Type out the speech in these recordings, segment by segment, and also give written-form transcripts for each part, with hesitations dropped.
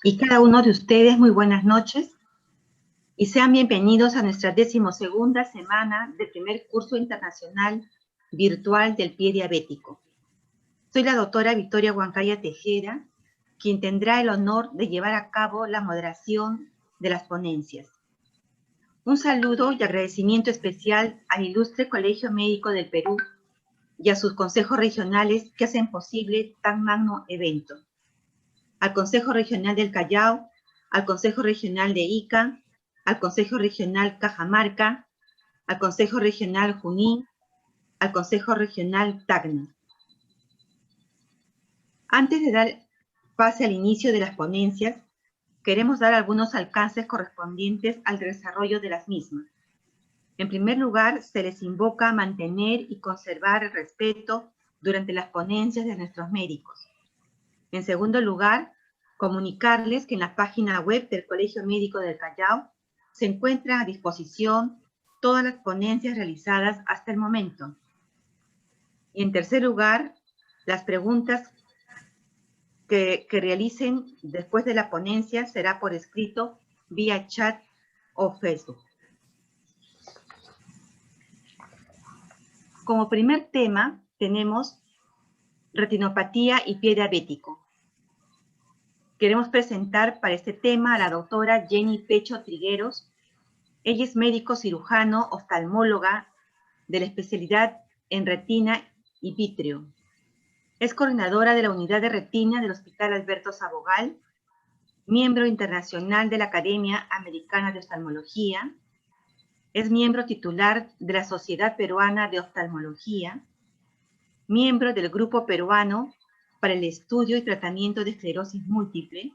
y cada uno de ustedes muy buenas noches y sean bienvenidos a nuestra 12ª semana del primer curso internacional virtual del pie diabético. Soy la doctora Victoria Huancaya Tejera, quien tendrá el honor de llevar a cabo la moderación de las ponencias. Un saludo y agradecimiento especial al ilustre Colegio Médico del Perú y a sus consejos regionales que hacen posible tan magno evento. Al Consejo Regional del Callao, al Consejo Regional de Ica, al Consejo Regional Cajamarca, al Consejo Regional Junín, al Consejo Regional Tacna. Antes de dar pase al inicio de las ponencias, queremos dar algunos alcances correspondientes al desarrollo de las mismas. En primer lugar, se les invoca a mantener y conservar el respeto durante las ponencias de nuestros médicos. En segundo lugar, comunicarles que en la página web del Colegio Médico del Callao se encuentran a disposición todas las ponencias realizadas hasta el momento. Y en tercer lugar, las preguntas que realicen después de la ponencia será por escrito vía chat o Facebook. Como primer tema tenemos retinopatía y pie diabético. Queremos presentar para este tema a la doctora Jenny Pecho Trigueros. Ella es médico cirujano oftalmóloga de la especialidad en retina y vítreo. Es coordinadora de la unidad de retina del Hospital Alberto Sabogal, miembro internacional de la Academia Americana de Oftalmología, es miembro titular de la Sociedad Peruana de Oftalmología, miembro del Grupo Peruano para el Estudio y Tratamiento de Esclerosis Múltiple,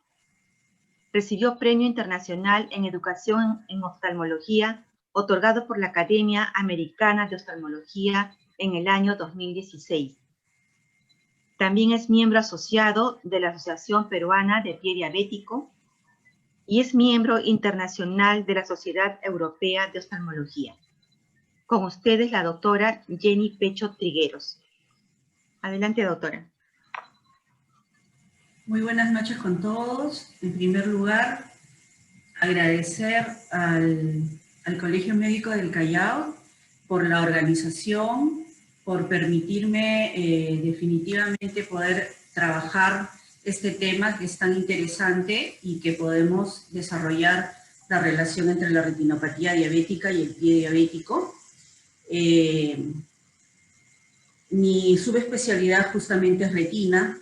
recibió Premio Internacional en Educación en Oftalmología, otorgado por la Academia Americana de Oftalmología en el año 2016. También es miembro asociado de la Asociación Peruana de Pie Diabético y es miembro internacional de la Sociedad Europea de Oftalmología. Con ustedes la doctora Jenny Pecho Trigueros. Adelante, doctora. Muy buenas noches con todos. En primer lugar, agradecer al Colegio Médico del Callao por la organización, por permitirme definitivamente poder trabajar este tema que es tan interesante y que podemos desarrollar la relación entre la retinopatía diabética y el pie diabético. Mi subespecialidad justamente es retina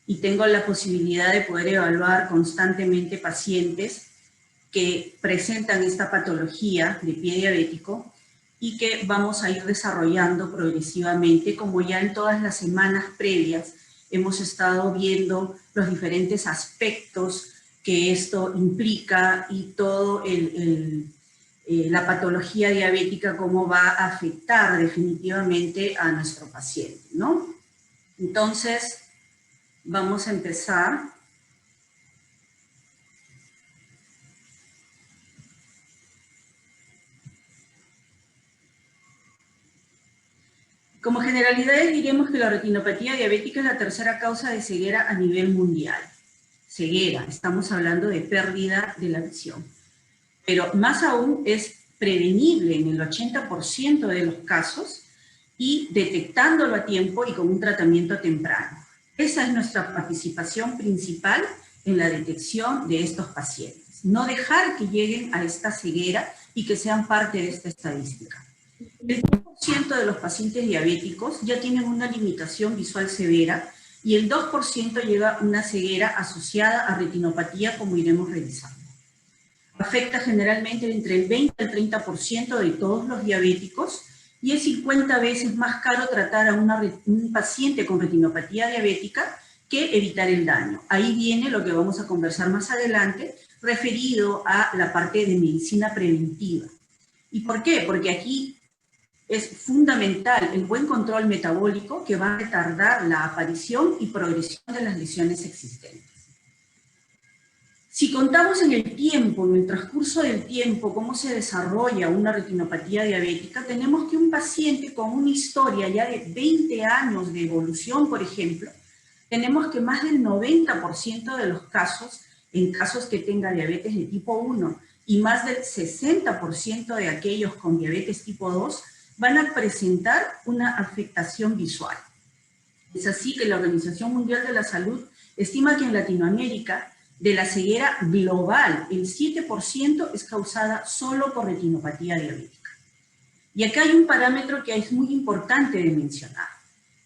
y tengo la posibilidad de poder evaluar constantemente pacientes que presentan esta patología de pie diabético y que vamos a ir desarrollando progresivamente, como ya en todas las semanas previas hemos estado viendo los diferentes aspectos que esto implica y todo la patología diabética, cómo va a afectar definitivamente a nuestro paciente, ¿no? Entonces, vamos a empezar. Como generalidades diríamos que la retinopatía diabética es la tercera causa de ceguera a nivel mundial. Ceguera, estamos hablando de pérdida de la visión. Pero más aún es prevenible en el 80% de los casos y detectándolo a tiempo y con un tratamiento temprano. Esa es nuestra participación principal en la detección de estos pacientes. No dejar que lleguen a esta ceguera y que sean parte de esta estadística. El 10% de los pacientes diabéticos ya tienen una limitación visual severa y el 2% llega a una ceguera asociada a retinopatía, como iremos revisando. Afecta generalmente entre el 20 al 30% de todos los diabéticos y es 50 veces más caro tratar a un paciente con retinopatía diabética que evitar el daño. Ahí viene lo que vamos a conversar más adelante, referido a la parte de medicina preventiva. ¿Y por qué? Porque aquí es fundamental el buen control metabólico que va a retardar la aparición y progresión de las lesiones existentes. Si contamos en el tiempo, en el transcurso del tiempo, cómo se desarrolla una retinopatía diabética, tenemos que un paciente con una historia ya de 20 años de evolución, por ejemplo, tenemos que más del 90% de los casos en casos que tenga diabetes de tipo 1 y más del 60% de aquellos con diabetes tipo 2 van a presentar una afectación visual. Es así que la Organización Mundial de la Salud estima que en Latinoamérica, de la ceguera global, el 7% es causada solo por retinopatía diabética. Y acá hay un parámetro que es muy importante de mencionar.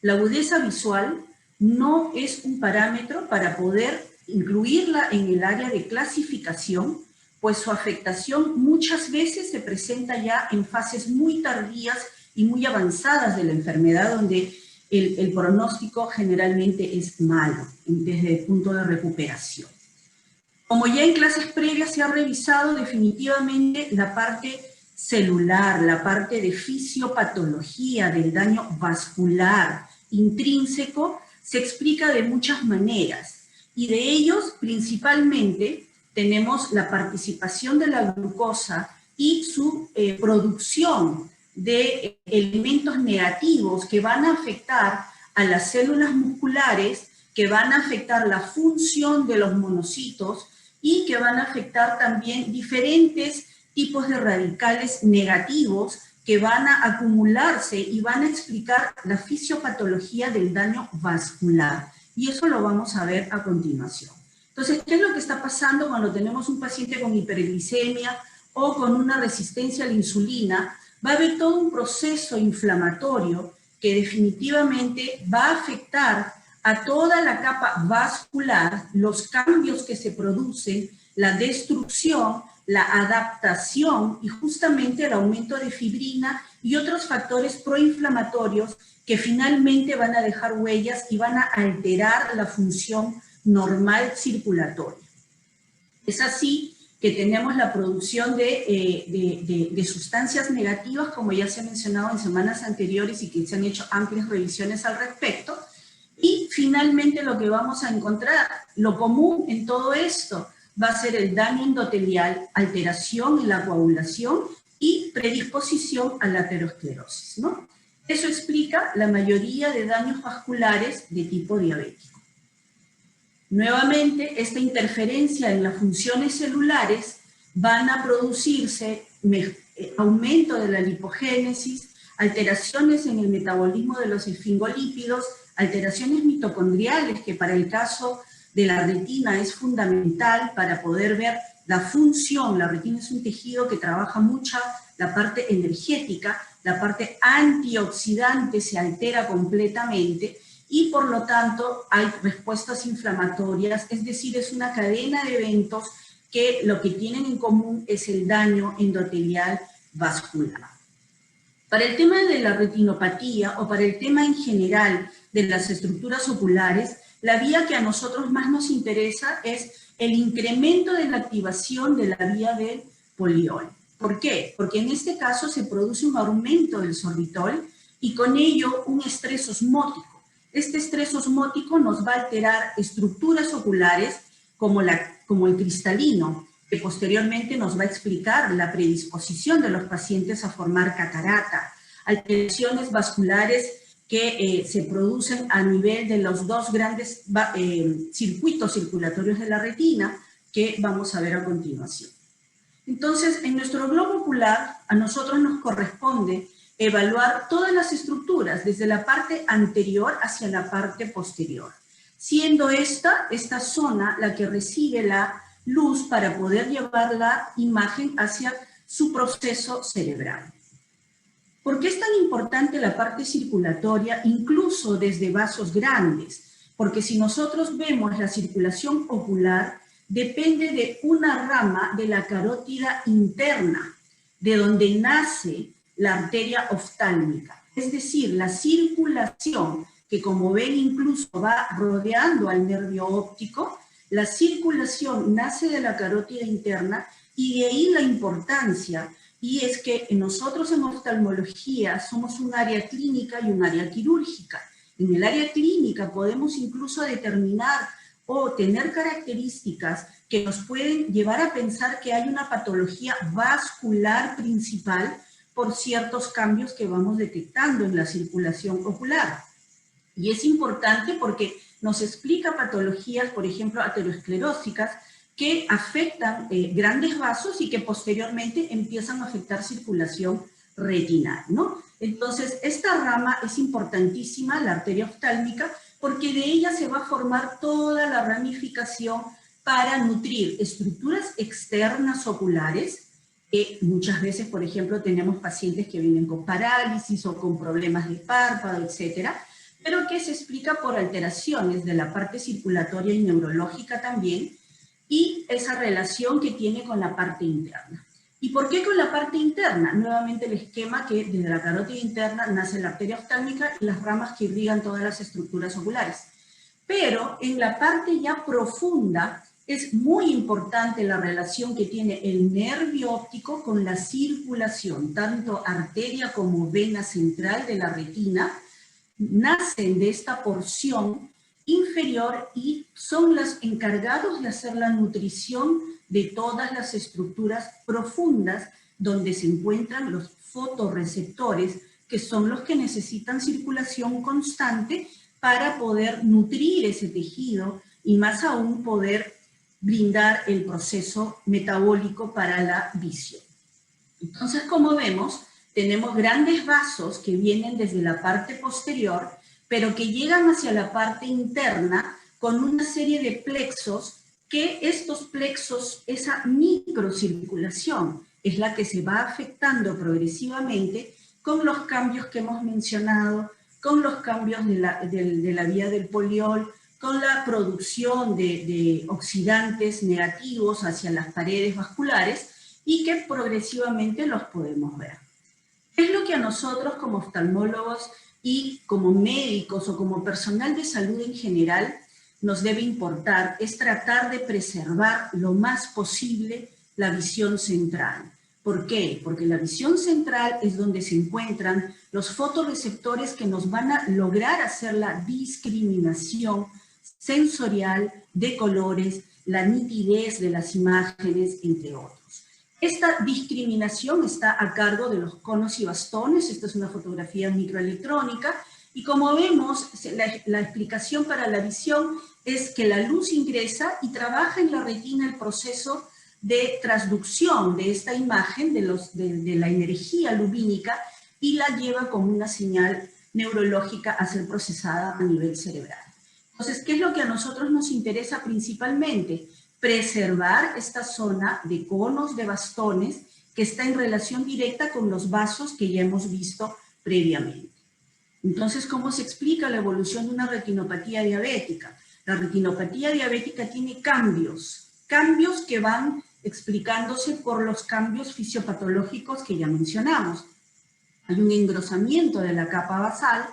La agudeza visual no es un parámetro para poder incluirla en el área de clasificación, pues su afectación muchas veces se presenta ya en fases muy tardías y muy avanzadas de la enfermedad, donde el pronóstico generalmente es malo desde el punto de recuperación. Como ya en clases previas se ha revisado, definitivamente la parte celular, la parte de fisiopatología del daño vascular intrínseco, se explica de muchas maneras. Y de ellos, principalmente, tenemos la participación de la glucosa y su producción de elementos negativos que van a afectar a las células musculares, que van a afectar la función de los monocitos y que van a afectar también diferentes tipos de radicales negativos que van a acumularse y van a explicar la fisiopatología del daño vascular. Y eso lo vamos a ver a continuación. Entonces, ¿qué es lo que está pasando cuando tenemos un paciente con hiperglicemia o con una resistencia a la insulina? Va a haber todo un proceso inflamatorio que definitivamente va a afectar a toda la capa vascular, los cambios que se producen, la destrucción, la adaptación y justamente el aumento de fibrina y otros factores proinflamatorios que finalmente van a dejar huellas y van a alterar la función normal circulatoria. Es así que tenemos la producción de sustancias negativas, como ya se ha mencionado en semanas anteriores y que se han hecho amplias revisiones al respecto. Y finalmente lo que vamos a encontrar, lo común en todo esto, va a ser el daño endotelial, alteración en la coagulación y predisposición a la aterosclerosis, ¿no? Eso explica la mayoría de daños vasculares de tipo diabético. Nuevamente, esta interferencia en las funciones celulares van a producirse aumento de la lipogénesis, alteraciones en el metabolismo de los esfingolípidos, alteraciones mitocondriales, que para el caso de la retina es fundamental para poder ver la función. La retina es un tejido que trabaja mucho la parte energética, la parte antioxidante se altera completamente y por lo tanto hay respuestas inflamatorias, es decir, es una cadena de eventos que lo que tienen en común es el daño endotelial vascular. Para el tema de la retinopatía o para el tema en general de las estructuras oculares, la vía que a nosotros más nos interesa es el incremento de la activación de la vía del poliol. ¿Por qué? Porque en este caso se produce un aumento del sorbitol y con ello un estrés osmótico. Este estrés osmótico nos va a alterar estructuras oculares como el cristalino, que posteriormente nos va a explicar la predisposición de los pacientes a formar catarata, alteraciones vasculares que se producen a nivel de los dos grandes circuitos circulatorios de la retina que vamos a ver a continuación. Entonces, en nuestro globo ocular, a nosotros nos corresponde evaluar todas las estructuras, desde la parte anterior hacia la parte posterior, siendo esta zona la que recibe la luz para poder llevar la imagen hacia su proceso cerebral. ¿Por qué es tan importante la parte circulatoria, incluso desde vasos grandes? Porque si nosotros vemos la circulación ocular, depende de una rama de la carótida interna, de donde nace la arteria oftálmica. Es decir, la circulación, que como ven incluso va rodeando al nervio óptico, la circulación nace de la carótida interna y de ahí la importancia. Y es que nosotros en oftalmología somos un área clínica y un área quirúrgica. En el área clínica podemos incluso determinar o tener características que nos pueden llevar a pensar que hay una patología vascular principal por ciertos cambios que vamos detectando en la circulación ocular. Y es importante porque nos explica patologías, por ejemplo, aterosclerósicas, que afectan grandes vasos y que posteriormente empiezan a afectar circulación retinal, ¿no? Entonces, esta rama es importantísima, la arteria oftálmica, porque de ella se va a formar toda la ramificación para nutrir estructuras externas oculares, que muchas veces, por ejemplo, tenemos pacientes que vienen con parálisis o con problemas de párpado, etcétera, pero que se explica por alteraciones de la parte circulatoria y neurológica también, y esa relación que tiene con la parte interna. ¿Y por qué con la parte interna? Nuevamente el esquema que desde la carótida interna nace la arteria oftálmica y las ramas que irrigan todas las estructuras oculares. Pero en la parte ya profunda es muy importante la relación que tiene el nervio óptico con la circulación, tanto arteria como vena central de la retina, nacen de esta porción inferior y son los encargados de hacer la nutrición de todas las estructuras profundas donde se encuentran los fotorreceptores, que son los que necesitan circulación constante para poder nutrir ese tejido y más aún poder brindar el proceso metabólico para la visión. Entonces, como vemos, tenemos grandes vasos que vienen desde la parte posterior, pero que llegan hacia la parte interna con una serie de plexos, que estos plexos, esa microcirculación, es la que se va afectando progresivamente con los cambios que hemos mencionado, con los cambios de la vía del poliol, con la producción de oxidantes negativos hacia las paredes vasculares y que progresivamente los podemos ver. ¿Qué es lo que a nosotros como oftalmólogos y como médicos o como personal de salud en general nos debe importar? Es tratar de preservar lo más posible la visión central. ¿Por qué? Porque la visión central es donde se encuentran los fotorreceptores que nos van a lograr hacer la discriminación sensorial de colores, la nitidez de las imágenes, entre otros. Esta discriminación está a cargo de los conos y bastones. Esta es una fotografía microelectrónica, y como vemos, la explicación para la visión es que la luz ingresa y trabaja en la retina el proceso de transducción de esta imagen, de la energía lumínica, y la lleva como una señal neurológica a ser procesada a nivel cerebral. Entonces, ¿qué es lo que a nosotros nos interesa principalmente? Preservar esta zona de conos, de bastones, que está en relación directa con los vasos que ya hemos visto previamente. Entonces, ¿cómo se explica la evolución de una retinopatía diabética? La retinopatía diabética tiene cambios que van explicándose por los cambios fisiopatológicos que ya mencionamos. Hay un engrosamiento de la capa basal,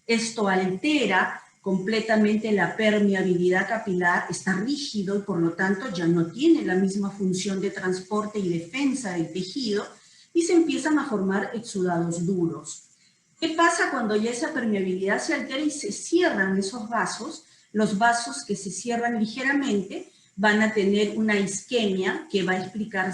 esto altera completamente la permeabilidad capilar, está rígido y por lo tanto ya no tiene la misma función de transporte y defensa del tejido, y se empiezan a formar exudados duros. ¿Qué pasa cuando ya esa permeabilidad se altera y se cierran esos vasos? Los vasos que se cierran ligeramente van a tener una isquemia que va a explicar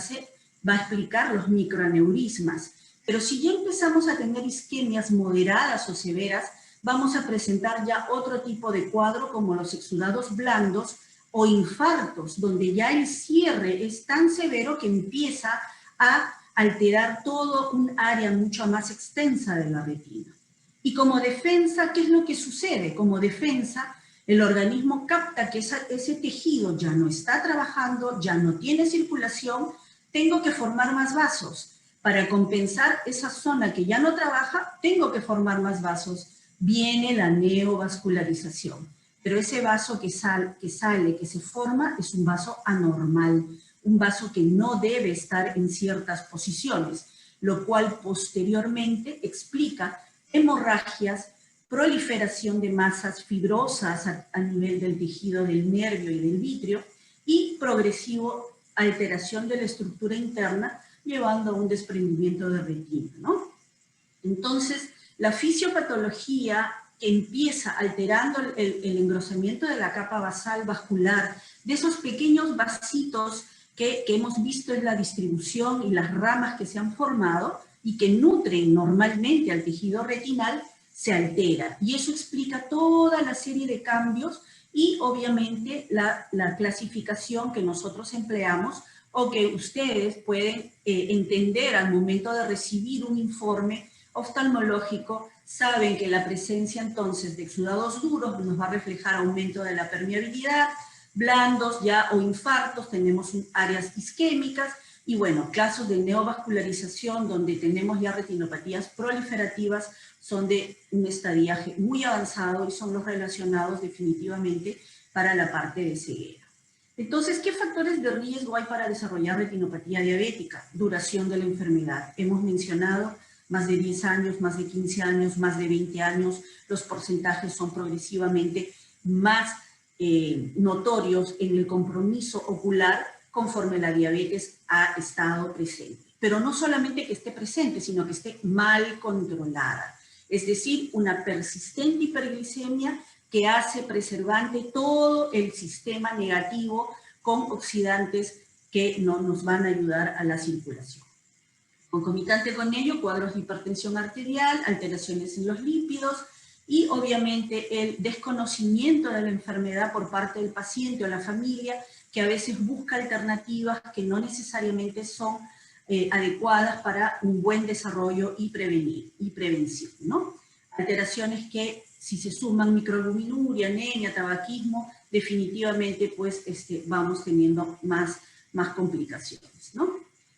los microaneurismas. Pero si ya empezamos a tener isquemias moderadas o severas, vamos a presentar ya otro tipo de cuadro como los exudados blandos o infartos, donde ya el cierre es tan severo que empieza a alterar todo un área mucho más extensa de la retina. Y como defensa, ¿qué es lo que sucede? Como defensa, el organismo capta que ese tejido ya no está trabajando, ya no tiene circulación, tengo que formar más vasos. Para compensar esa zona que ya no trabaja, tengo que formar más vasos. Viene la neovascularización. Pero ese vaso que se forma, es un vaso anormal, un vaso que no debe estar en ciertas posiciones, lo cual posteriormente explica hemorragias, proliferación de masas fibrosas a nivel del tejido del nervio y del vítreo, y progresivo alteración de la estructura interna, llevando a un desprendimiento de retina, ¿no? Entonces, la fisiopatología que empieza alterando el engrosamiento de la capa basal vascular, de esos pequeños vasitos que hemos visto en la distribución y las ramas que se han formado y que nutren normalmente al tejido retinal, se altera. Y eso explica toda la serie de cambios y obviamente la clasificación que nosotros empleamos o que ustedes pueden entender al momento de recibir un informe oftalmológico. Saben que la presencia entonces de exudados duros nos va a reflejar aumento de la permeabilidad, blandos ya o infartos, tenemos áreas isquémicas, y bueno, casos de neovascularización donde tenemos ya retinopatías proliferativas son de un estadiaje muy avanzado y son los relacionados definitivamente para la parte de ceguera. Entonces, ¿qué factores de riesgo hay para desarrollar retinopatía diabética? Duración de la enfermedad. Hemos mencionado más de 10 años, más de 15 años, más de 20 años. Los porcentajes son progresivamente más notorios en el compromiso ocular conforme la diabetes ha estado presente. Pero no solamente que esté presente, sino que esté mal controlada. Es decir, una persistente hiperglicemia que hace preservante todo el sistema negativo con oxidantes que no nos van a ayudar a la circulación. Concomitante con ello, cuadros de hipertensión arterial, alteraciones en los lípidos y obviamente el desconocimiento de la enfermedad por parte del paciente o la familia, que a veces busca alternativas que no necesariamente son adecuadas para un buen desarrollo y prevención, ¿no? Alteraciones que, si se suman microalbuminuria, anemia, tabaquismo, definitivamente pues vamos teniendo más complicaciones, ¿no?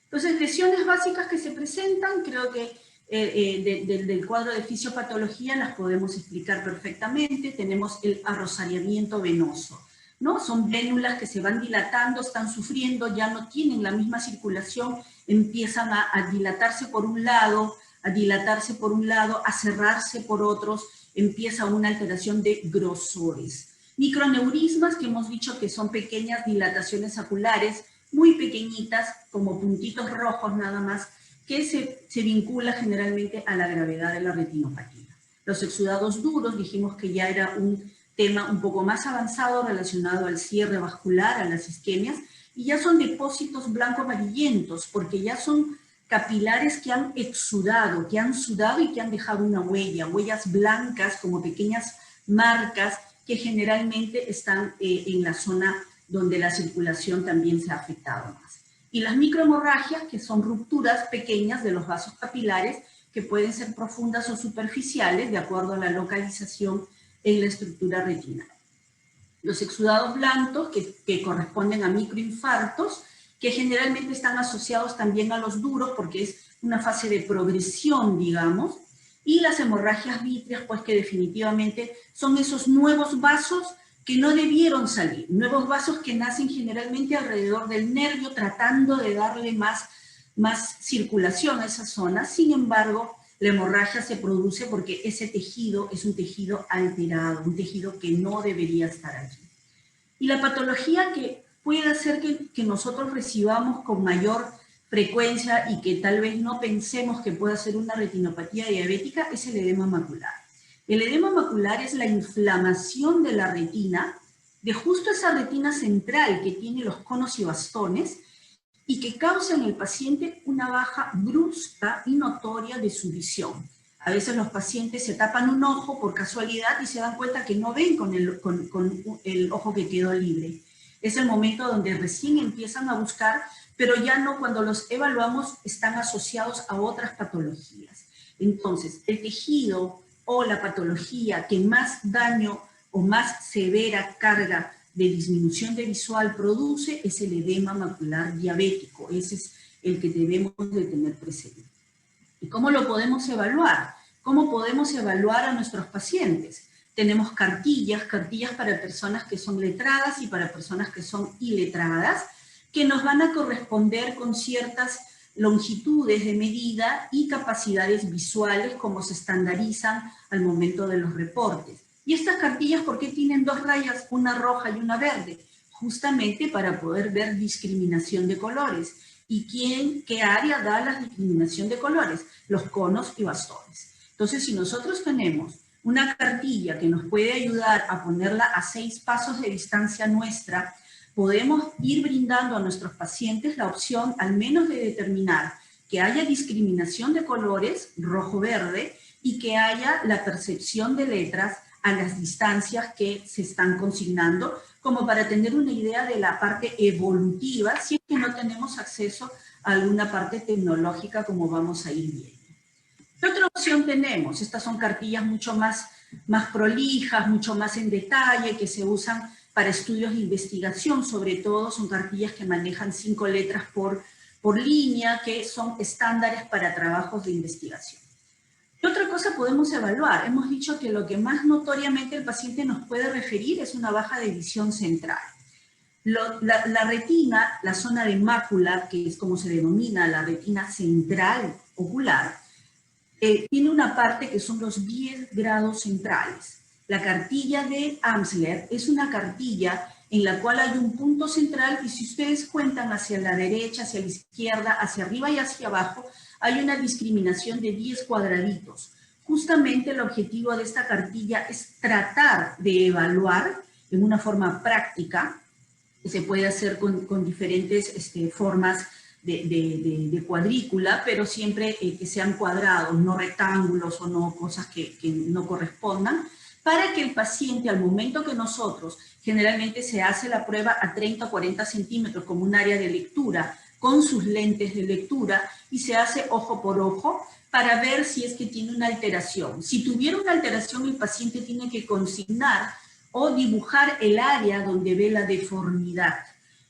Entonces, lesiones básicas que se presentan, creo que del cuadro de fisiopatología las podemos explicar perfectamente. Tenemos el arrosariamiento venoso, ¿no? Son vénulas que se van dilatando, están sufriendo, ya no tienen la misma circulación, empiezan a dilatarse por un lado, a cerrarse por otros, empieza una alteración de grosores. Microneurismas, que hemos dicho que son pequeñas dilataciones oculares, muy pequeñitas, como puntitos rojos nada más, que se vincula generalmente a la gravedad de la retinopatía. Los exudados duros, dijimos que ya era un tema un poco más avanzado relacionado al cierre vascular, a las isquemias, y ya son depósitos blanco-amarillentos, porque ya son capilares que han exudado, que han sudado y que han dejado una huella, huellas blancas como pequeñas marcas que generalmente están en la zona donde la circulación también se ha afectado más. Y las microhemorragias, que son rupturas pequeñas de los vasos capilares, que pueden ser profundas o superficiales, de acuerdo a la localización en la estructura retinal. Los exudados blancos, que corresponden a microinfartos, que generalmente están asociados también a los duros, porque es una fase de progresión, digamos, y las hemorragias vítreas, pues que definitivamente son esos nuevos vasos que no debieron salir, nuevos vasos que nacen generalmente alrededor del nervio, tratando de darle más circulación a esa zona. Sin embargo, la hemorragia se produce porque ese tejido es un tejido alterado, un tejido que no debería estar allí. Y la patología que puede hacer que nosotros recibamos con mayor frecuencia y que tal vez no pensemos que pueda ser una retinopatía diabética es el edema macular. El edema macular es la inflamación de la retina, de justo esa retina central que tiene los conos y bastones, y que causa en el paciente una baja brusca y notoria de su visión. A veces los pacientes se tapan un ojo por casualidad y se dan cuenta que no ven con el ojo que quedó libre. Es el momento donde recién empiezan a buscar, pero ya no, cuando los evaluamos están asociados a otras patologías. Entonces, el tejido o la patología que más daño o más severa carga de disminución de visual produce es el edema macular diabético. Ese es el que debemos de tener presente. ¿Y cómo lo podemos evaluar? ¿Cómo podemos evaluar a nuestros pacientes? Tenemos cartillas para personas que son letradas y para personas que son iletradas, que nos van a corresponder con ciertas longitudes de medida y capacidades visuales como se estandarizan al momento de los reportes. Y estas cartillas, ¿por qué tienen dos rayas, una roja y una verde? Justamente para poder ver discriminación de colores. ¿Y qué área da la discriminación de colores? Los conos y bastones. Entonces, si nosotros tenemos una cartilla que nos puede ayudar a ponerla a 6 pasos de distancia nuestra, podemos ir brindando a nuestros pacientes la opción al menos de determinar que haya discriminación de colores, rojo-verde, y que haya la percepción de letras a las distancias que se están consignando, como para tener una idea de la parte evolutiva, si es que no tenemos acceso a alguna parte tecnológica, como vamos a ir viendo. ¿Qué otra opción tenemos? Estas son cartillas mucho más prolijas, mucho más en detalle, que se usan para estudios de investigación, sobre todo son cartillas que manejan 5 letras por línea, que son estándares para trabajos de investigación. ¿Qué otra cosa podemos evaluar? Hemos dicho que lo que más notoriamente el paciente nos puede referir es una baja de visión central. La retina, la zona de mácula, que es como se denomina la retina central ocular, tiene una parte que son los 10 grados centrales. La cartilla de Amsler es una cartilla en la cual hay un punto central y si ustedes cuentan hacia la derecha, hacia la izquierda, hacia arriba y hacia abajo, hay una discriminación de 10 cuadraditos. Justamente el objetivo de esta cartilla es tratar de evaluar en una forma práctica, que se puede hacer con diferentes formas de cuadrícula, pero siempre que sean cuadrados, no rectángulos o no cosas que no correspondan, para que el paciente, al momento que nosotros, generalmente se hace la prueba a 30 o 40 centímetros como un área de lectura, con sus lentes de lectura, y se hace ojo por ojo, para ver si es que tiene una alteración. Si tuviera una alteración, el paciente tiene que consignar o dibujar el área donde ve la deformidad.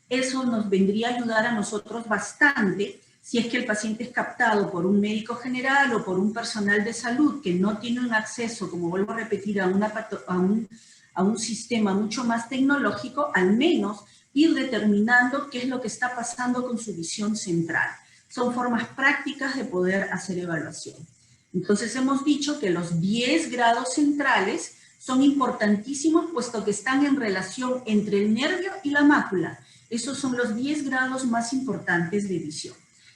Eso nos vendría a ayudar a nosotros bastante si es que el paciente es captado por un médico general o por un personal de salud que no tiene un acceso, como vuelvo a repetir, a un sistema mucho más tecnológico, al menos ir determinando qué es lo que está pasando con su visión central. Son formas prácticas de poder hacer evaluación. Entonces hemos dicho que los 10 grados centrales son importantísimos puesto que están en relación entre el nervio y la mácula. Esos son los 10 grados más importantes de visión.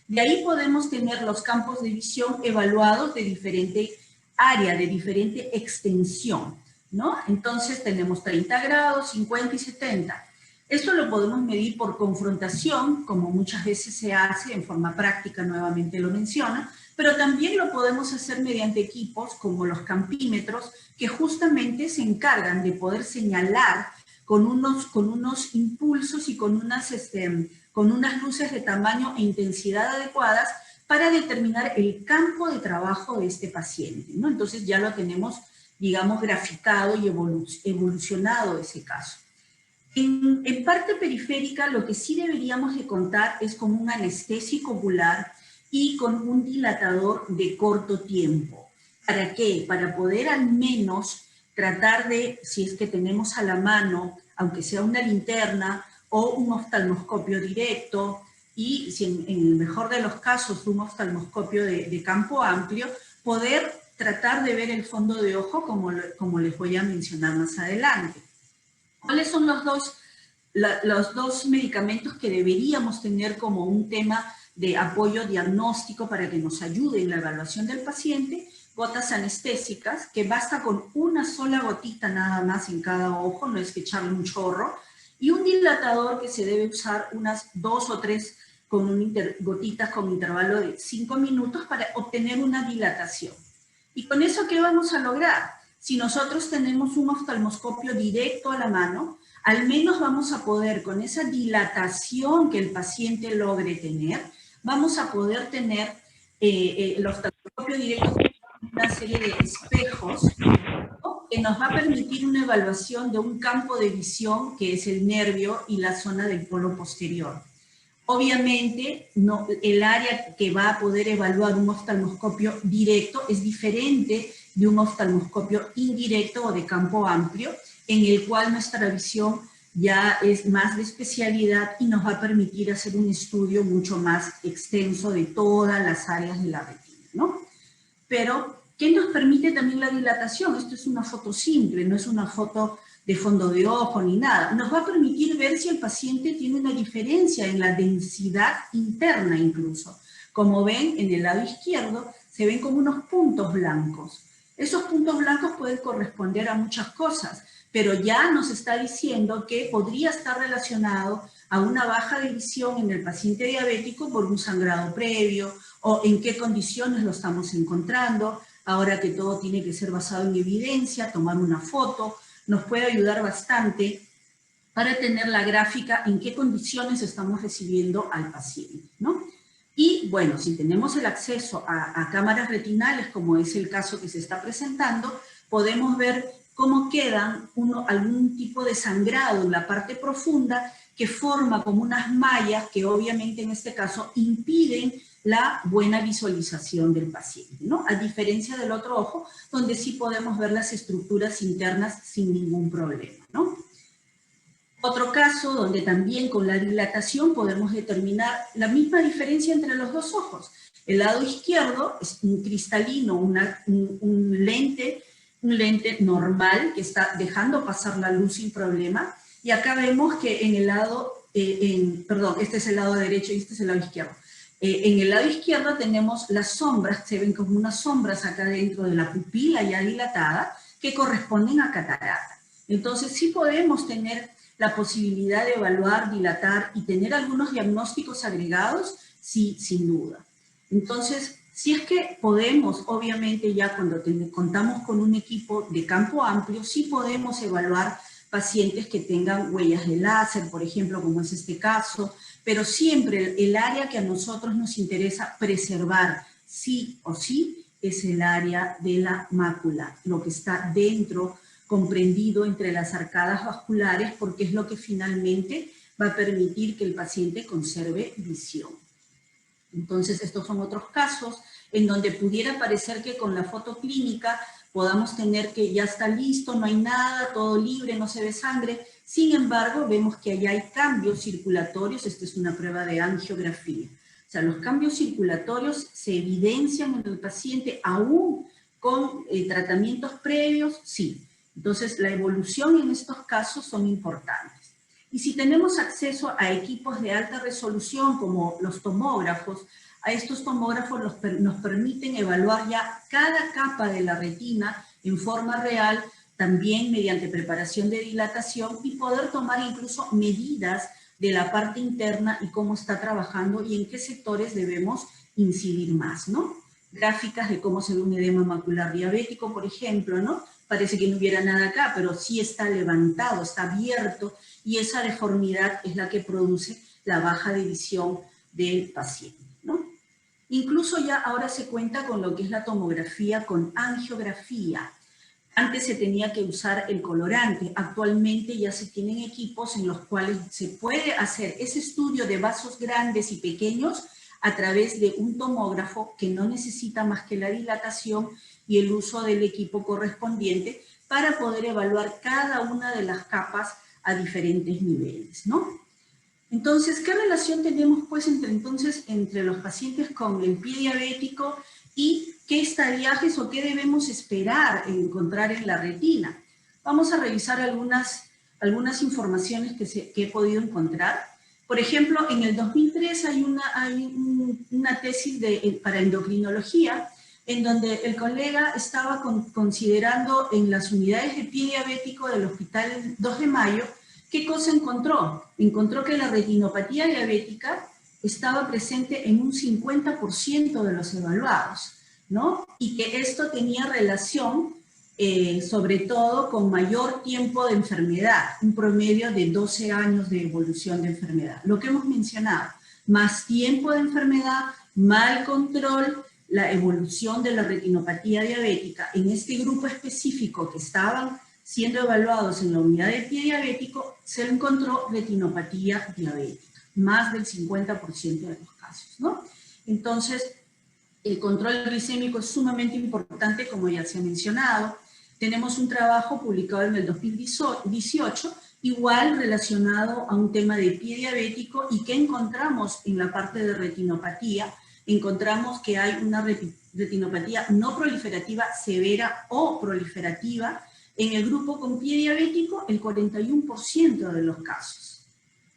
De ahí podemos tener los campos de visión evaluados de diferente área, de diferente extensión, ¿no? Entonces tenemos 30 grados, 50 y 70. Esto lo podemos medir por confrontación, como muchas veces se hace en forma práctica, nuevamente lo menciono, pero también lo podemos hacer mediante equipos como los campímetros, que justamente se encargan de poder señalar con unos impulsos y con unas luces de tamaño e intensidad adecuadas para determinar el campo de trabajo de este paciente, ¿no? Entonces ya lo tenemos, digamos, graficado y evolucionado ese caso. En parte periférica, lo que sí deberíamos de contar es con un anestésico ocular y con un dilatador de corto tiempo. ¿Para qué? Para poder al menos tratar de, si es que tenemos a la mano, aunque sea una linterna o un oftalmoscopio directo, y si en el mejor de los casos un oftalmoscopio de campo amplio, poder tratar de ver el fondo de ojo como les voy a mencionar más adelante. ¿Cuáles son los dos medicamentos que deberíamos tener como un tema de apoyo diagnóstico para que nos ayude en la evaluación del paciente? Gotas anestésicas, que basta con una sola gotita nada más en cada ojo, no es que echarle un chorro, y un dilatador que se debe usar unas 2 o 3 gotitas con intervalo de 5 minutos para obtener una dilatación. ¿Y con eso qué vamos a lograr? Si nosotros tenemos un oftalmoscopio directo a la mano, al menos vamos a poder, con esa dilatación que el paciente logre tener, vamos a poder tener el oftalmoscopio directo con una serie de espejos, ¿no?, que nos va a permitir una evaluación de un campo de visión que es el nervio y la zona del polo posterior. Obviamente, el área que va a poder evaluar un oftalmoscopio directo es diferente de un oftalmoscopio indirecto o de campo amplio, en el cual nuestra visión ya es más de especialidad y nos va a permitir hacer un estudio mucho más extenso de todas las áreas de la retina, ¿no? Pero, ¿qué nos permite también la dilatación? Esto es una foto simple, no es una foto de fondo de ojo ni nada. Nos va a permitir ver si el paciente tiene una diferencia en la densidad interna incluso. Como ven, en el lado izquierdo se ven como unos puntos blancos. Esos puntos blancos pueden corresponder a muchas cosas, pero ya nos está diciendo que podría estar relacionado a una baja de visión en el paciente diabético por un sangrado previo, o en qué condiciones lo estamos encontrando. ahora que todo tiene que ser basado en evidencia, tomar una foto, nos puede ayudar bastante para tener la gráfica en qué condiciones estamos recibiendo al paciente, ¿no? Y bueno, si tenemos el acceso a cámaras retinales, como es el caso que se está presentando, podemos ver cómo quedan algún tipo de sangrado en la parte profunda que forma como unas mallas que obviamente en este caso impiden la buena visualización del paciente, ¿no? A diferencia del otro ojo, donde sí podemos ver las estructuras internas sin ningún problema, ¿no? Otro caso donde también con la dilatación podemos determinar la misma diferencia entre los dos ojos. El lado izquierdo es un cristalino, un lente normal que está dejando pasar la luz sin problema. Y acá vemos que en el lado, perdón, este es el lado derecho y este es el lado izquierdo. En el lado izquierdo tenemos las sombras, se ven como unas sombras acá dentro de la pupila ya dilatada, que corresponden a catarata. Entonces sí podemos tener la posibilidad de evaluar, dilatar y tener algunos diagnósticos agregados, sí, sin duda. Entonces, si es que podemos, obviamente ya cuando contamos con un equipo de campo amplio, sí podemos evaluar pacientes que tengan huellas de láser, por ejemplo, como es este caso, pero siempre el área que a nosotros nos interesa preservar, sí o sí, es el área de la mácula, lo que está dentro, comprendido entre las arcadas vasculares, porque es lo que finalmente va a permitir que el paciente conserve visión. Entonces, estos son otros casos en donde pudiera parecer que con la foto clínica podamos tener que ya está listo, no hay nada, todo libre, no se ve sangre. Sin embargo, vemos que allá hay cambios circulatorios, esta es una prueba de angiografía. O sea, los cambios circulatorios se evidencian en el paciente aún con tratamientos previos, sí. Entonces, la evolución en estos casos son importantes. Y si tenemos acceso a equipos de alta resolución, como los tomógrafos, a estos tomógrafos nos permiten evaluar ya cada capa de la retina en forma real, también mediante preparación de dilatación, y poder tomar incluso medidas de la parte interna y cómo está trabajando y en qué sectores debemos incidir más, ¿no? Gráficas de cómo se ve un edema macular diabético, por ejemplo, ¿no? Parece que no hubiera nada acá, pero sí está levantado, está abierto, y esa deformidad es la que produce la baja de visión del paciente, ¿no? Incluso ya ahora se cuenta con lo que es la tomografía con angiografía. Antes se tenía que usar el colorante, actualmente ya se tienen equipos en los cuales se puede hacer ese estudio de vasos grandes y pequeños a través de un tomógrafo que no necesita más que la dilatación y el uso del equipo correspondiente para poder evaluar cada una de las capas a diferentes niveles, ¿no? Entonces, ¿qué relación tenemos pues entre los pacientes con el pie diabético y qué estadiajes o qué debemos esperar encontrar en la retina? Vamos a revisar algunas informaciones que he podido encontrar. Por ejemplo, en el 2003 hay una tesis para endocrinología en donde el colega estaba considerando en las unidades de pie diabético del Hospital 2 de Mayo, ¿qué cosa encontró? Encontró que la retinopatía diabética estaba presente en un 50% de los evaluados, ¿no? Y que esto tenía relación, sobre todo, con mayor tiempo de enfermedad, un promedio de 12 años de evolución de enfermedad. Lo que hemos mencionado, más tiempo de enfermedad, mal control, la evolución de la retinopatía diabética. En este grupo específico que estaban siendo evaluados en la unidad de pie diabético, se encontró retinopatía diabética, más del 50% de los casos, ¿no? Entonces, el control glicémico es sumamente importante, como ya se ha mencionado. Tenemos un trabajo publicado en el 2018, igual relacionado a un tema de pie diabético, y que encontramos en la parte de retinopatía. Encontramos que hay una retinopatía no proliferativa severa o proliferativa. En el grupo con pie diabético, el 41% de los casos,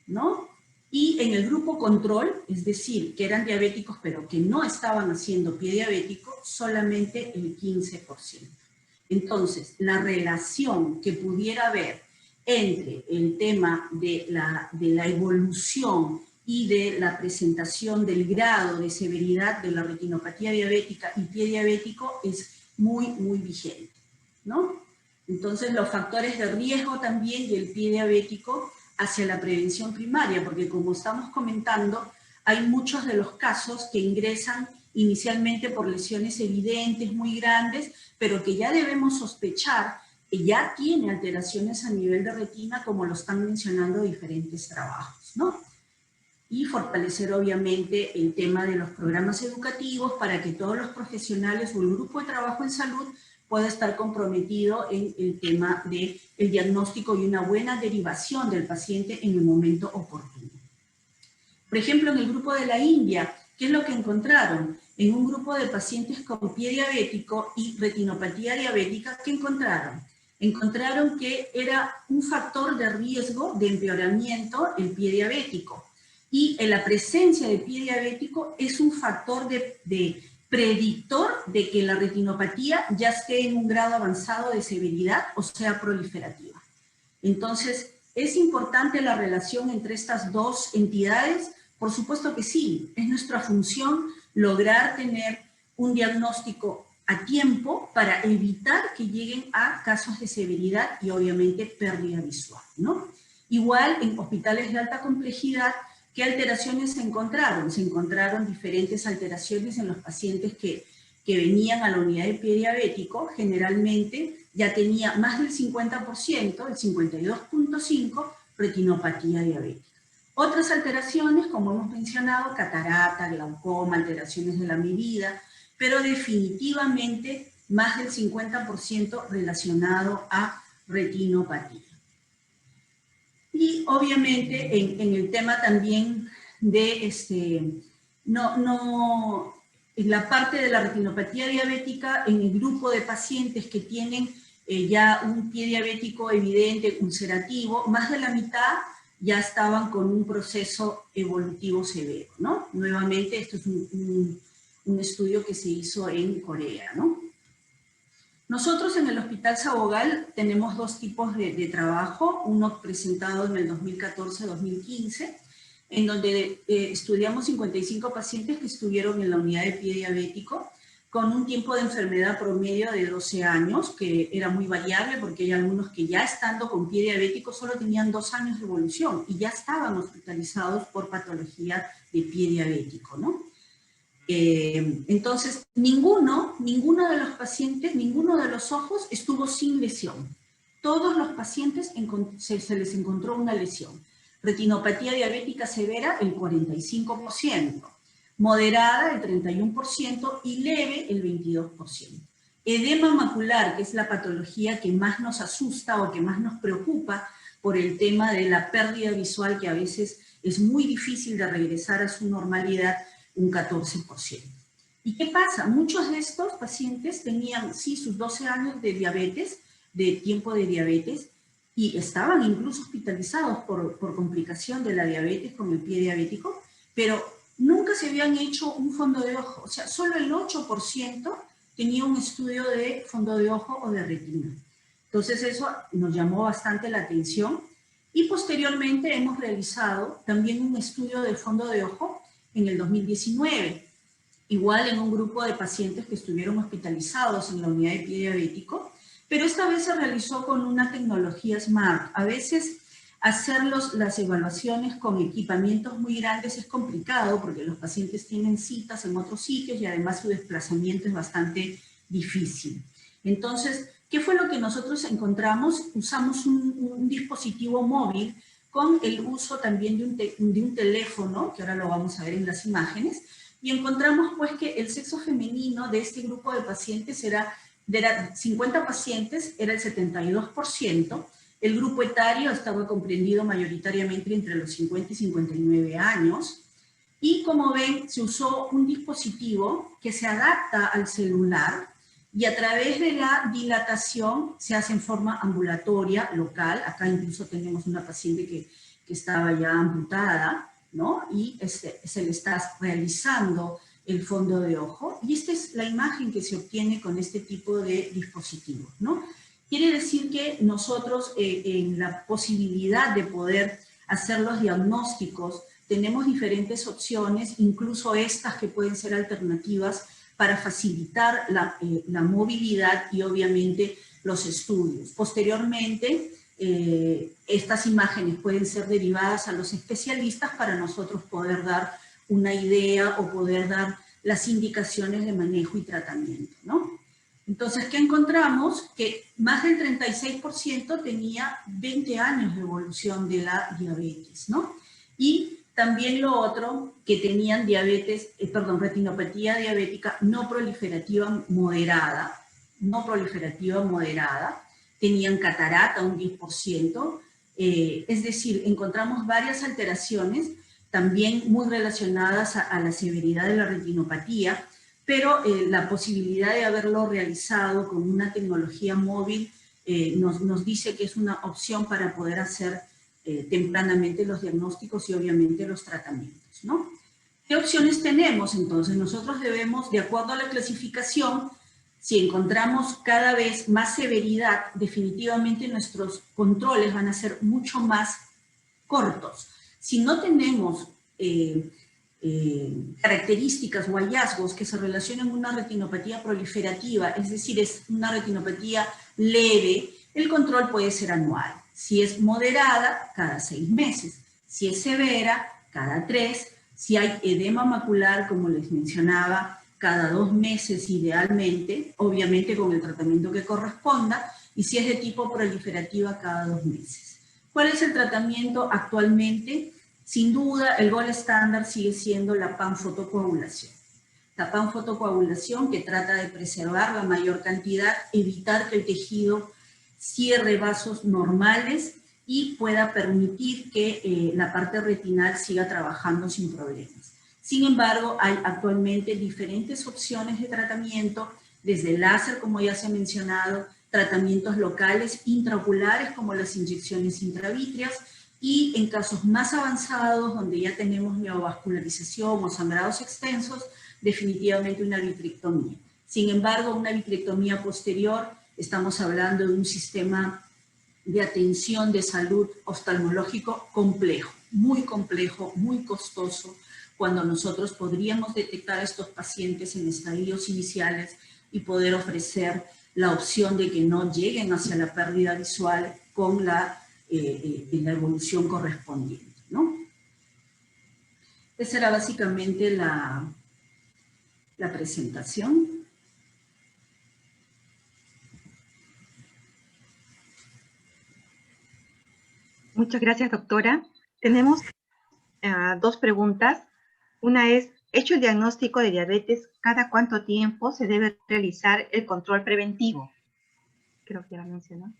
¿no? Y en el grupo control, es decir, que eran diabéticos pero que no estaban haciendo pie diabético, solamente el 15%. Entonces, la relación que pudiera haber entre el tema de la evolución y de la presentación del grado de severidad de la retinopatía diabética y pie diabético es muy vigente, ¿no? Entonces, los factores de riesgo también y el pie diabético hacia la prevención primaria, porque como estamos comentando, hay muchos de los casos que ingresan inicialmente por lesiones evidentes, muy grandes, pero que ya debemos sospechar que ya tiene alteraciones a nivel de retina, como lo están mencionando diferentes trabajos, ¿no? Y fortalecer obviamente el tema de los programas educativos para que todos los profesionales o el grupo de trabajo en salud pueda estar comprometido en el tema del diagnóstico y una buena derivación del paciente en el momento oportuno. Por ejemplo, en el grupo de la India, ¿qué es lo que encontraron? En un grupo de pacientes con pie diabético y retinopatía diabética, ¿qué encontraron? Encontraron que era un factor de riesgo de empeoramiento el pie diabético. Y en la presencia de pie diabético es un factor de predictor de que la retinopatía ya esté en un grado avanzado de severidad o sea proliferativa. Entonces, ¿es importante la relación entre estas dos entidades? Por supuesto que sí, es nuestra función lograr tener un diagnóstico a tiempo para evitar que lleguen a casos de severidad y obviamente pérdida visual, ¿no? Igual en hospitales de alta complejidad, ¿qué alteraciones se encontraron? Se encontraron diferentes alteraciones en los pacientes que venían a la unidad de pie diabético. Generalmente ya tenía más del 50%, el 52.5%, retinopatía diabética. Otras alteraciones, como hemos mencionado, catarata, glaucoma, alteraciones de la mirida, pero definitivamente más del 50% relacionado a retinopatía. Y obviamente en el tema también de en la parte de la retinopatía diabética, en el grupo de pacientes que tienen ya un pie diabético evidente, ulcerativo, más de la mitad ya estaban con un proceso evolutivo severo, ¿no? Nuevamente, esto es un estudio que se hizo en Corea, ¿no? Nosotros en el Hospital Sabogal tenemos dos tipos de trabajo, uno presentado en el 2014-2015, en donde estudiamos 55 pacientes que estuvieron en la unidad de pie diabético, con un tiempo de enfermedad promedio de 12 años, que era muy variable porque hay algunos que ya estando con pie diabético solo tenían 2 años de evolución y ya estaban hospitalizados por patología de pie diabético, ¿no? Entonces, ninguno de los pacientes, ninguno de los ojos estuvo sin lesión. Todos los pacientes se les encontró una lesión. Retinopatía diabética severa, el 45%. Moderada, el 31%, y leve, el 22%. Edema macular, que es la patología que más nos asusta o que más nos preocupa por el tema de la pérdida visual, que a veces es muy difícil de regresar a su normalidad, un 14%. ¿Y qué pasa? Muchos de estos pacientes tenían, sí, sus 12 años de diabetes, de tiempo de diabetes, y estaban incluso hospitalizados por complicación de la diabetes con el pie diabético, pero nunca se habían hecho un fondo de ojo. O sea, solo el 8% tenía un estudio de fondo de ojo o de retina. Entonces eso nos llamó bastante la atención, y posteriormente hemos realizado también un estudio de fondo de ojo en el 2019, igual en un grupo de pacientes que estuvieron hospitalizados en la unidad de pie diabético, pero esta vez se realizó con una tecnología SMART. A veces hacer las evaluaciones con equipamientos muy grandes es complicado porque los pacientes tienen citas en otros sitios y además su desplazamiento es bastante difícil. Entonces, ¿qué fue lo que nosotros encontramos? Usamos un dispositivo móvil con el uso también de un teléfono, que ahora lo vamos a ver en las imágenes, y encontramos pues que el sexo femenino de este grupo de pacientes era 50 pacientes, era el 72%, el grupo etario estaba comprendido mayoritariamente entre los 50 y 59 años, y como ven, se usó un dispositivo que se adapta al celular, y a través de la dilatación se hace en forma ambulatoria, local. Acá incluso tenemos una paciente que estaba ya amputada, ¿no? Y se le está realizando el fondo de ojo. Y esta es la imagen que se obtiene con este tipo de dispositivos, ¿no? Quiere decir que nosotros en la posibilidad de poder hacer los diagnósticos tenemos diferentes opciones, incluso estas que pueden ser alternativas para facilitar la movilidad y obviamente los estudios. Posteriormente, estas imágenes pueden ser derivadas a los especialistas para nosotros poder dar una idea o poder dar las indicaciones de manejo y tratamiento, ¿no? Entonces, ¿qué encontramos? Que más del 36% tenía 20 años de evolución de la diabetes, ¿no? Y también lo otro, que tenían retinopatía diabética no proliferativa moderada, tenían catarata un 10%, es decir, encontramos varias alteraciones, también muy relacionadas a la severidad de la retinopatía, pero la posibilidad de haberlo realizado con una tecnología móvil nos dice que es una opción para poder hacer tempranamente los diagnósticos y obviamente los tratamientos, ¿no? ¿Qué opciones tenemos entonces? Nosotros debemos, de acuerdo a la clasificación, si encontramos cada vez más severidad, definitivamente nuestros controles van a ser mucho más cortos. Si no tenemos características o hallazgos que se relacionen con una retinopatía proliferativa, es decir, es una retinopatía leve, el control puede ser anual. Si es moderada, cada 6 meses. Si es severa, cada 3. Si hay edema macular, como les mencionaba, cada 2 meses idealmente, obviamente con el tratamiento que corresponda, y si es de tipo proliferativa, cada 2 meses. ¿Cuál es el tratamiento actualmente? Sin duda, el gold estándar sigue siendo la panfotocoagulación. La panfotocoagulación que trata de preservar la mayor cantidad, evitar que el tejido cierre vasos normales y pueda permitir que la parte retinal siga trabajando sin problemas. Sin embargo, hay actualmente diferentes opciones de tratamiento, desde el láser, como ya se ha mencionado, tratamientos locales intraoculares, como las inyecciones intravítreas, y en casos más avanzados, donde ya tenemos neovascularización o sangrados extensos, definitivamente una vitrectomía. Sin embargo, una vitrectomía posterior, estamos hablando de un sistema de atención de salud oftalmológico complejo, muy costoso, cuando nosotros podríamos detectar a estos pacientes en estadios iniciales y poder ofrecer la opción de que no lleguen hacia la pérdida visual con la evolución correspondiente, ¿no? Esa era básicamente la presentación. Muchas gracias, doctora. Tenemos 2 preguntas. Una es, hecho el diagnóstico de diabetes, ¿cada cuánto tiempo se debe realizar el control preventivo? Creo que ya lo mencionó.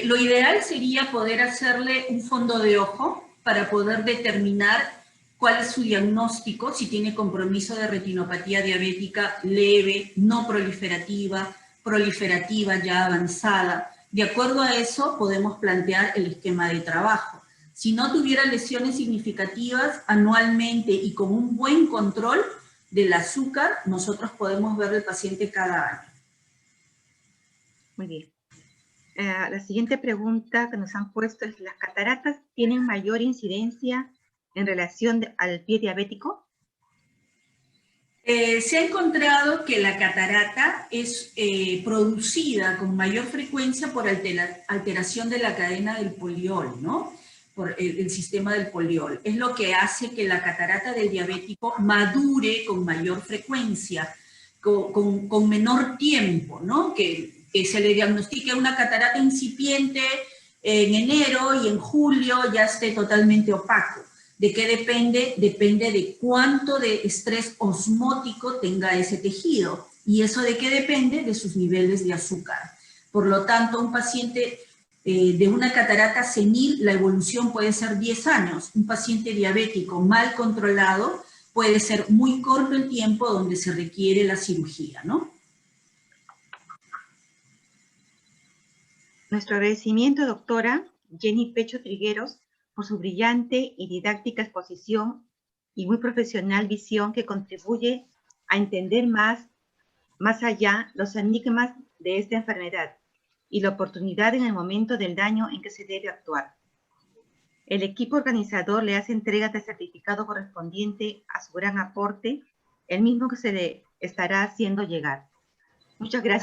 Lo ideal sería poder hacerle un fondo de ojo para poder determinar cuál es su diagnóstico, si tiene compromiso de retinopatía diabética leve, no proliferativa, proliferativa ya avanzada. De acuerdo a eso podemos plantear el esquema de trabajo. Si no tuviera lesiones significativas anualmente y con un buen control del azúcar, nosotros podemos ver al paciente cada año. Muy bien. La siguiente pregunta que nos han puesto es, ¿las cataratas tienen mayor incidencia en relación al pie diabético? Se ha encontrado que la catarata es producida con mayor frecuencia por alteración de la cadena del poliol, ¿no? Por el sistema del poliol. Es lo que hace que la catarata del diabético madure con mayor frecuencia, con menor tiempo, ¿no? Que se le diagnostique una catarata incipiente en enero y en julio ya esté totalmente opaco. ¿De qué depende? Depende de cuánto de estrés osmótico tenga ese tejido. ¿Y eso de qué depende? De sus niveles de azúcar. Por lo tanto, un paciente de una catarata senil, la evolución puede ser 10 años. Un paciente diabético mal controlado puede ser muy corto el tiempo donde se requiere la cirugía, ¿no? Nuestro agradecimiento, doctora Jenny Pecho Trigueros, por su brillante y didáctica exposición y muy profesional visión que contribuye a entender más allá los enigmas de esta enfermedad y la oportunidad en el momento del daño en que se debe actuar. El equipo organizador le hace entrega del certificado correspondiente a su gran aporte, el mismo que se le estará haciendo llegar. Muchas gracias.